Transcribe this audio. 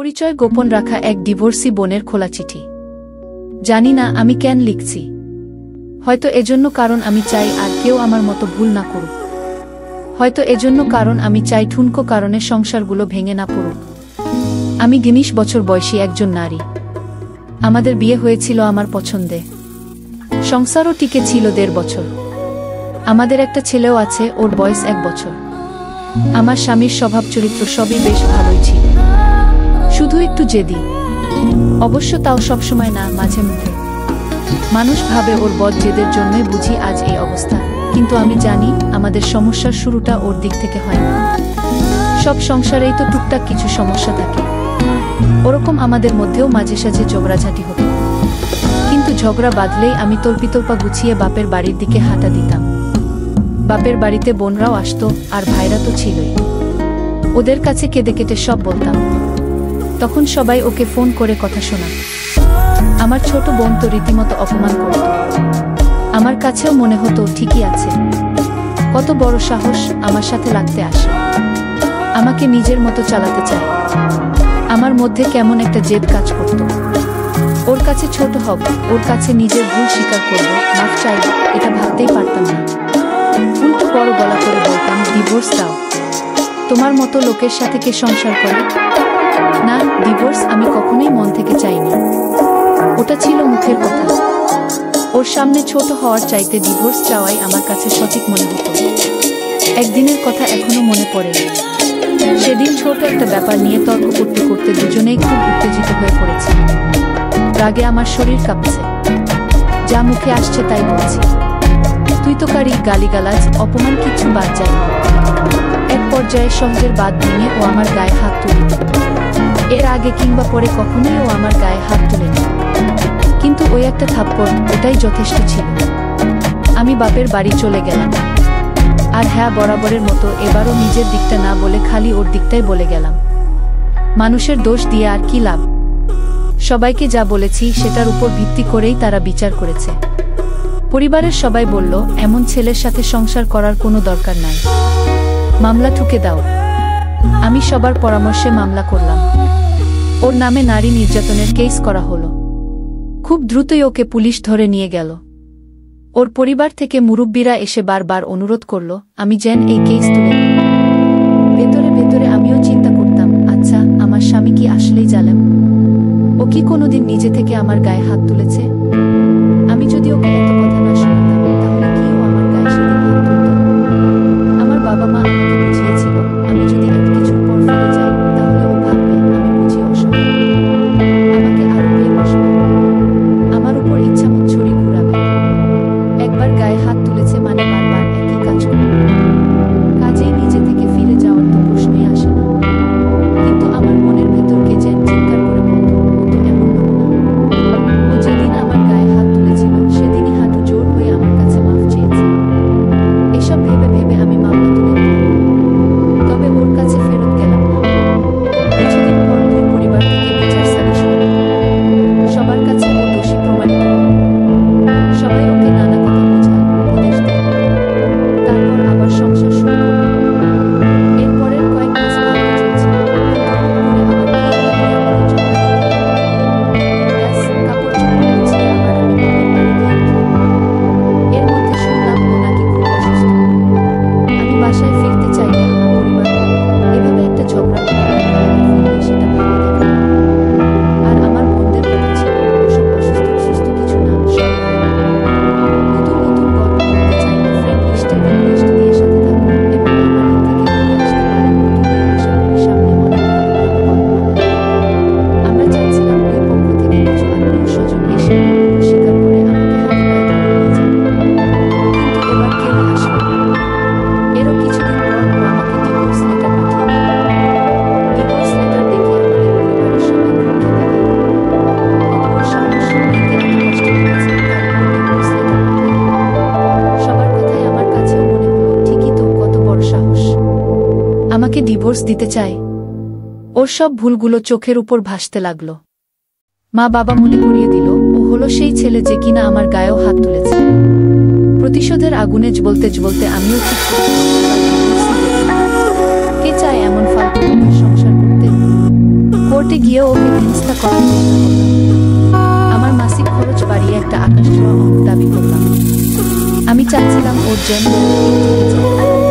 পরিচয় গোপন রাখা এক ডিভোর্সি বোনের খোলা চিঠি। জানি না আমি কেন লিখছি। হয়তো এজন্য কারণ আমি চাই আর কেউ আমার মতো ভুল না করুক। হয়তো এজন্য কারণ আমি চাই ঠুনকো কারণে সংসারগুলো ভেঙে না পড়ুক। আমি ২৯ বছর বয়সী একজন নারী। আমাদের বিয়ে হয়েছিল আমার পছন্দে। সংসারও টিকে ছিল ১.৫ বছর। আমাদের একটা ছেলেও আছে, ওর বয়স ১ বছর। আমার স্বামীর স্বভাব চরিত্র সবই বেশ ভালোই ছিল, শুধু একটু জেদি। অবশ্য তাও সবসময় না, মাঝে মধ্যে। মানুষ ভাবে ওর বদ জেদের জন্যই বুঝি আজ এই অবস্থা, কিন্তু আমি জানি আমাদের সমস্যার শুরুটা ওর দিক থেকে হয় না। সব সংসারেই তো টুকটাক কিছু সমস্যা থাকে। ওরকম আমাদের মধ্যেও মাঝে সাঝে ঝগড়াঝাটি হতো, কিন্তু ঝগড়া বাঁধলেই আমি তল্পিতল্পা গুছিয়ে বাপের বাড়ির দিকে হাঁটা দিতাম। বাপের বাড়িতে বোনরাও আসতো, আর ভাইরা তো ছিলই। ওদের কাছে কেঁদে কেটে সব বলতাম। তখন সবাই ওকে ফোন করে কথা শোনা। আমার ছোট বোন তো রীতিমতো অপমান করত। আমার কাছেও মনে হতো ঠিকই আছে, কত বড় সাহস আমার সাথে লাগতে আসে, আমাকে নিজের মতো চালাতে চায়। আমার মধ্যে কেমন একটা জেদ কাজ করত। ওর কাছে ছোট হব, ওর কাছে নিজের ভুল স্বীকার করব, মাফ চাইব, এটা ভাবতেই পারতাম না। উল্টো বড় গলা করে বলতাম, ডিভোর্স দাও। তোমার মতো লোকের সাথে কে সংসার করে? না, ডিভোর্স আমি কখনোই মন থেকে চাইনি। ওটা ছিল মুখের কথা। ওর সামনে ছোট হওয়ার চাইতে ডিভোর্স চাওয়াই আমার কাছে সঠিক মনে হতো। একদিনের কথা এখনো মনে পড়ে। সেদিন ছোট একটা ব্যাপার নিয়ে তর্ক করতে করতে দুজনেই খুব উত্তেজিত হয়ে পড়েছে। রাগে আমার শরীর কাঁপছে। যা মুখে আসছে তাই বলছি। তুই তো কারি, গালিগালাজ, অপমান কিছু বাদ যায়নি। এক পর্যায়ে সহজের বাদ ভেঙে ও আমার গায়ে হাত তুলে। এর আগে কিংবা পরে কখনোই ও আমার গায়ে হাত তুলেনি, কিন্তু ওই একটা থাপ্পড়, ওটাই যথেষ্ট ছিল। আমি বাপের বাড়ি চলে গেলাম। আর হ্যাঁ, বরাবরের মতো এবারও নিজের দিকটা না বলে খালি ওর দিকটাই বলে গেলাম। মানুষের দোষ দিয়ে আর কি লাভ? সবাইকে যা বলেছি সেটার উপর ভিত্তি করেই তারা বিচার করেছে। পরিবারের সবাই বলল, এমন ছেলের সাথে সংসার করার কোনো দরকার নাই, মামলা ঠুকে দাও। আমি সবার পরামর্শে মামলা করলাম। ওর নামে নারী নির্যাতনের কেস করা হলো। খুব দ্রুতই ওকে পুলিশ ধরে নিয়ে গেল। ওর পরিবার থেকে মুরব্বীরা এসে বারবার অনুরোধ করল আমি যেন এই কেস তুলে নিই। ভেতরে ভেতরে আমিও চিন্তা করতাম, আচ্ছা, আমার স্বামী কি আসলেই জালেম? ও কি কোনোদিন নিজে থেকে আমার গায়ে হাত তুলেছে? আমি যদি ওকে এত কথা না শোনাতাম, তাহলে কি ও আমার গায়ে সেদিন হাত তুলত? আমার বাবা মা আমাকে বুঝিয়েছিল, আমি যদি এক কিছুর পর ফিরে যাই, তাহলে ও ভাববে আমি বুঝি অসহায়, আমাকে আরো পেয়ে বসবে, আমার উপর ইচ্ছামত ছুরি ঘুরাবে। একবার গায়ে হাত তুলেছে মানে বারবার একই কাজ করবে। কাজেই নিজে থেকে ফিরে যাওয়ার তো প্রশ্নই আসে না। কিন্তু আমার মনের ভেতরকে যেন চিৎকার করে বলতো, ও তো এমন লোক না। ও যেদিন আমার গায়ে হাত তুলেছিল সেদিনই হাঁটু জোর হয়ে আমার কাছে মাফ চেয়েছে। এসব ভেবে ভেবে আমি মামলা তুলে নিলাম। তবে ওর কাছে ফেরত গেলাম না। কিছুদিন পর দুই পরিবার থেকে বিচার সালিশ হলো। সবার কাছে ও দোষী প্রমাণিত হলো। সবাই ওকে নানা কথা বোঝায়, উপদেশ দেয়। তারপর আবার সংসার শুরু করল। এরপরের কয়েক মাস ভালোই চলছিল, কিন্তু হুট করে আবার বিয়ে নিয়ে আমাদের ঝগড়া লেগে গেল। ব্যাস, কাপড় চোপড় গুছিয়ে আবার আমি বাপের বাড়ি গিয়ে উঠলাম। এর মধ্যে শুনলাম ও নাকি খুব অসুস্থ। আমি বাসায় ফিরতে চাইলে আমার পরিবার বলল, এভাবে একটা ঝগড়া করে রাগারাগি ফিরলে সেটা ভালো দেখায় না। আর আমার বোনদের কথা ছিল, ওসব অসুস্থ সুস্থ কিছু না, সব হয় না। নতুন নতুন গল্প করতে চাইলে ফ্রেন্ড লিস্টে রিকোয়েস্ট দিয়ে সাথে থাকুন এবং আমার লিঙ্ক থেকে ঘুরে আসতে পারেন। নতুন হয়ে আশা করি সামনে অনেক ভালো ভালো গল্প হবে। আমরা চাচ্ছিলাম ওই পক্ষ থেকে কিছু আত্মীয় স্বজন এসে ভুল স্বীকার করে আমাকে হাতে পায়ে ধরে নিয়ে যাবে, কিন্তু এবার কেউই আসলো না। এরও কিছুদিন পর ও আমাকে ডিভোর্স লেটার পাঠিয়ে দিল। ডিভোর্স লেটার দেখে আমাদের পরিবারের সবাই খুব খেপে গেল। কত বড় সাহস, মেয়েকে এত কষ্ট দিয়েছে, তারপর ডিভোর্স লেটার পাঠায়। সবার কথাই আমার কাছেও মনে হলো, ঠিকই তো, কত বড় সাহস, আমাকে ডিভোর্স দিতে চায়। ওর সব ভুলগুলো চোখের উপর ভাসতে লাগলো। মা বাবা মনে করিয়ে দিল, ও হলো সেই ছেলে যে কিনা আমার গায়েও হাত তুলেছে। প্রতিশোধের আগুনে জ্বলতে জ্বলতে আমিও ঠিক করলাম, এবার ডিভোর্সই দেব। কে চায় এমন ফালতু লোকের সংসার করতে? কোর্টে গিয়ে ওকে হেনস্থা করার চেষ্টা করলাম। আমার মাসিক খরচ বাড়িয়ে একটা আকাশছোঁয়া অঙ্ক দাবি করলাম। আমি চাচ্ছিলাম ওর জন্য থেকে যায়।